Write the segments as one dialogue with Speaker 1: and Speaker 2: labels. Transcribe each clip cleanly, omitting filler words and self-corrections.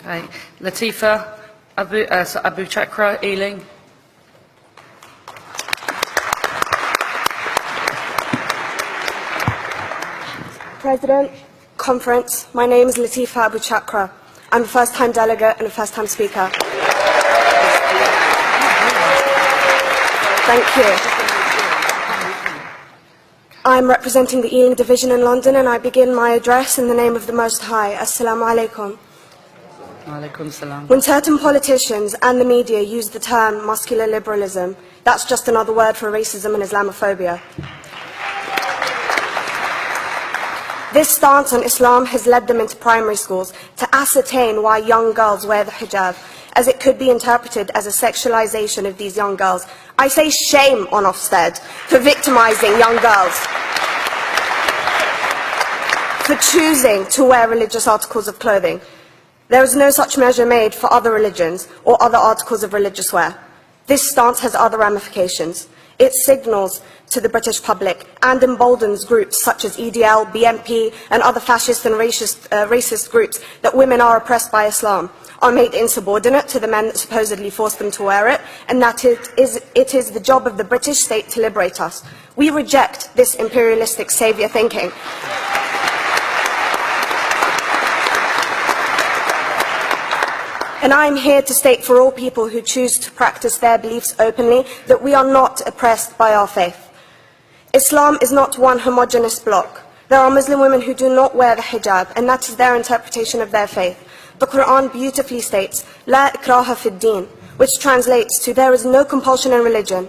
Speaker 1: Okay. Latifa Aboochakra Ealing.
Speaker 2: President, Conference, my name is Latifa Aboochakra. I'm a first-time delegate and a first-time speaker. Thank you. I'm representing the Ealing Division in London, and I begin my address in the name of the Most High. Assalamu alaikum.
Speaker 1: Alaikum salam.
Speaker 2: When certain politicians and the media use the term muscular liberalism, that's just another word for racism and Islamophobia. This stance on Islam has led them into primary schools to ascertain why young girls wear the hijab, as it could be interpreted as a sexualization of these young girls. I say shame on OFSTED for victimizing young girls, for choosing to wear religious articles of clothing. There is no such measure made for other religions or other articles of religious wear. This stance has other ramifications. It signals to the British public and emboldens groups such as EDL, BNP and other fascist and racist groups that women are oppressed by Islam, are made insubordinate to the men that supposedly forced them to wear it, and that it is the job of the British state to liberate us. We reject this imperialistic saviour thinking. And I am here to state for all people who choose to practice their beliefs openly that we are not oppressed by our faith. Islam is not one homogeneous block. There are Muslim women who do not wear the hijab, and that is their interpretation of their faith. The Quran beautifully states, "La ikraha fid din," which translates to, "There is no compulsion in religion."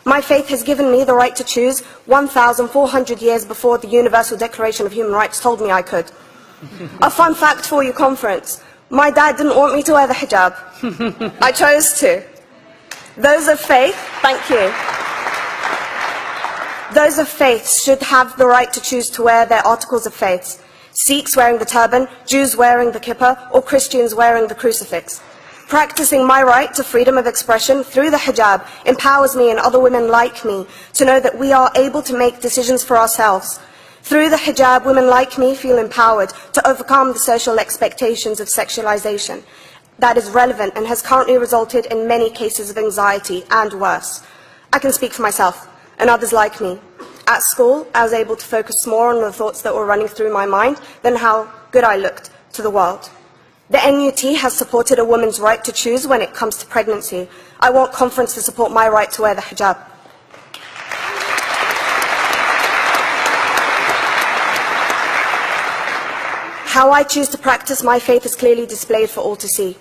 Speaker 2: My faith has given me the right to choose 1,400 years before the Universal Declaration of Human Rights told me I could. A fun fact for you, conference. My dad didn't want me to wear the hijab. I chose to. Those of faith, thank you. Those of faith should have the right to choose to wear their articles of faith. Sikhs wearing the turban, Jews wearing the kippah, or Christians wearing the crucifix. Practicing my right to freedom of expression through the hijab empowers me and other women like me to know that we are able to make decisions for ourselves. Through the hijab, women like me feel empowered to overcome the social expectations of sexualization that is relevant and has currently resulted in many cases of anxiety and worse. I can speak for myself and others like me. At school, I was able to focus more on the thoughts that were running through my mind than how good I looked to the world. The NUT has supported a woman's right to choose when it comes to pregnancy. I want conference to support my right to wear the hijab. How I choose to practice my faith is clearly displayed for all to see.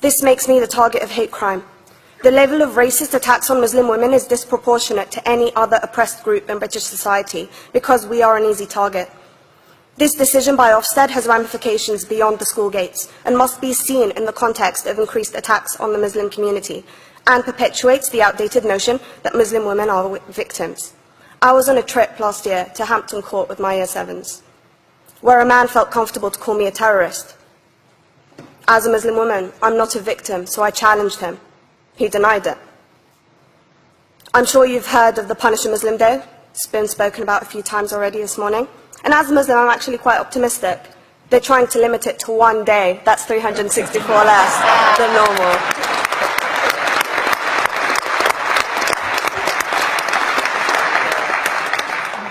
Speaker 2: This makes me the target of hate crime. The level of racist attacks on Muslim women is disproportionate to any other oppressed group in British society because we are an easy target. This decision by OFSTED has ramifications beyond the school gates and must be seen in the context of increased attacks on the Muslim community and perpetuates the outdated notion that Muslim women are victims. I was on a trip last year to Hampton Court with my Year 7s, where a man felt comfortable to call me a terrorist. As a Muslim woman, I'm not a victim, so I challenged him. He denied it. I'm sure you've heard of the Punish a Muslim Day. It's been spoken about a few times already this morning. And as a Muslim, I'm actually quite optimistic. They're trying to limit it to one day. That's 364 less than normal.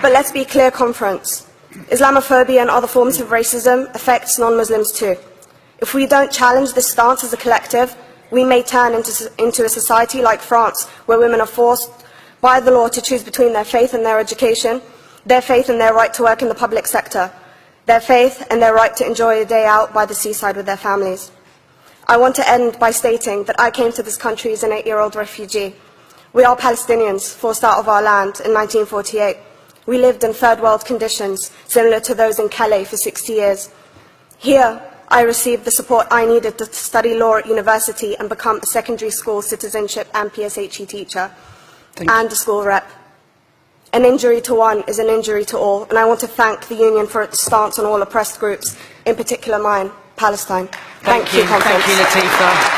Speaker 2: But let's be clear, conference. Islamophobia and other forms of racism affects non-Muslims too. If we don't challenge this stance as a collective, we may turn into a society like France, where women are forced by the law to choose between their faith and their education, their faith and their right to work in the public sector, their faith and their right to enjoy a day out by the seaside with their families. I want to end by stating that I came to this country as an 8-year-old refugee. We are Palestinians, forced out of our land in 1948. We lived in third world conditions, similar to those in Calais for 60 years. Here, I received the support I needed to study law at university and become a secondary school citizenship and PSHE teacher, and a school rep. An injury to one is an injury to all, and I want to thank the Union for its stance on all oppressed groups, in particular mine, Palestine. Thank you, conference.
Speaker 1: Thank you, Latifa.